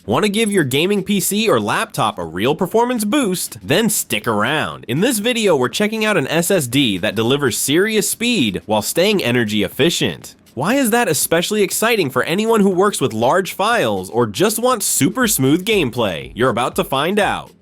Want to give your gaming PC or laptop a real performance boost? Then stick around. In this video, we're checking out an SSD that delivers serious speed while staying energy efficient. Why is that especially exciting for anyone who works with large files or just wants super smooth gameplay? You're about to find out.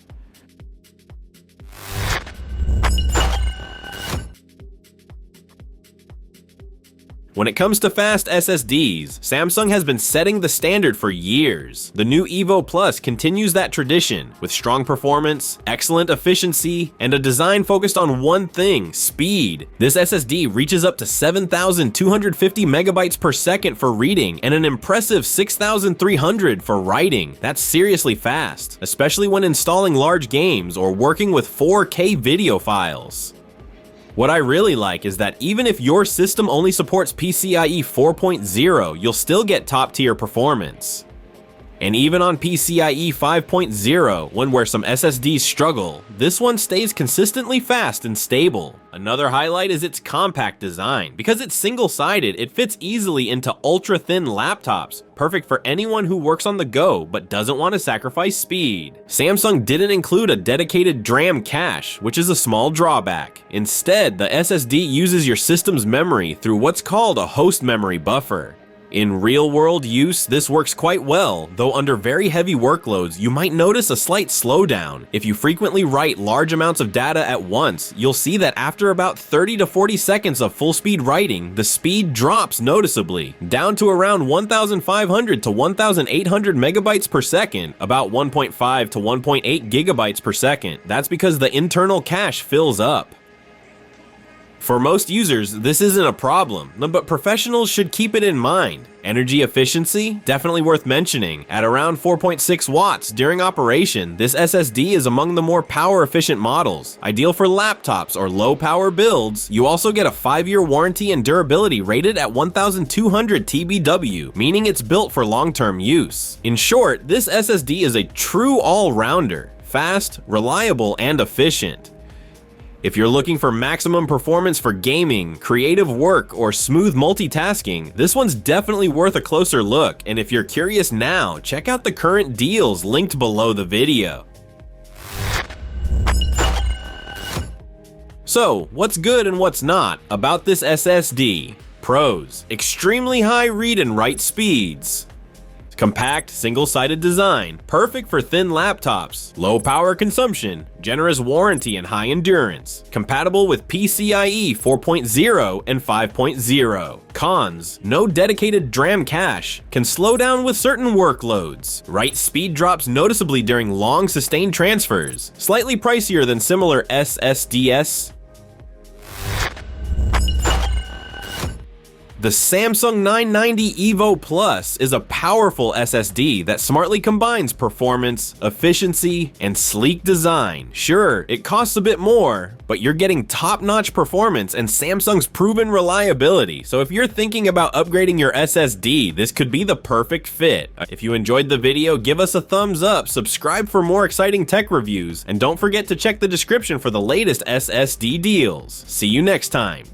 When it comes to fast SSDs, Samsung has been setting the standard for years. The new EVO Plus continues that tradition with strong performance, excellent efficiency, and a design focused on one thing: speed. This SSD reaches up to 7,250 megabytes per second for reading and an impressive 6,300 for writing. That's seriously fast, especially when installing large games or working with 4K video files. What I really like is that even if your system only supports PCIe 4.0, you'll still get top-tier performance. And even on PCIe 5.0, where some SSDs struggle, this one stays consistently fast and stable. Another highlight is its compact design. Because it's single-sided, it fits easily into ultra-thin laptops, perfect for anyone who works on the go but doesn't want to sacrifice speed. Samsung didn't include a dedicated DRAM cache, which is a small drawback. Instead, the SSD uses your system's memory through what's called a host memory buffer. In real-world use, this works quite well, though under very heavy workloads, you might notice a slight slowdown. If you frequently write large amounts of data at once, you'll see that after about 30 to 40 seconds of full-speed writing, the speed drops noticeably, down to around 1,500 to 1,800 megabytes per second, about 1.5 to 1.8 gigabytes per second. That's because the internal cache fills up. For most users, this isn't a problem, but professionals should keep it in mind. Energy efficiency? Definitely worth mentioning. At around 4.6 watts during operation, this SSD is among the more power-efficient models. Ideal for laptops or low-power builds. You also get a 5-year warranty and durability rated at 1,200 TBW, meaning it's built for long-term use. In short, this SSD is a true all-rounder. Fast, reliable, and efficient. If you're looking for maximum performance for gaming, creative work, or smooth multitasking, this one's definitely worth a closer look, and if you're curious now, check out the current deals linked below the video. So, what's good and what's not about this SSD? Pros: extremely high read and write speeds. Compact, single-sided design, perfect for thin laptops. Low power consumption, generous warranty and high endurance. Compatible with PCIe 4.0 and 5.0. Cons: no dedicated DRAM cache. Can slow down with certain workloads. Write speed drops noticeably during long sustained transfers. Slightly pricier than similar SSDs. The Samsung 990 EVO Plus is a powerful SSD that smartly combines performance, efficiency, and sleek design. Sure, it costs a bit more, but you're getting top-notch performance and Samsung's proven reliability. So if you're thinking about upgrading your SSD, this could be the perfect fit. If you enjoyed the video, give us a thumbs up, subscribe for more exciting tech reviews, and don't forget to check the description for the latest SSD deals. See you next time.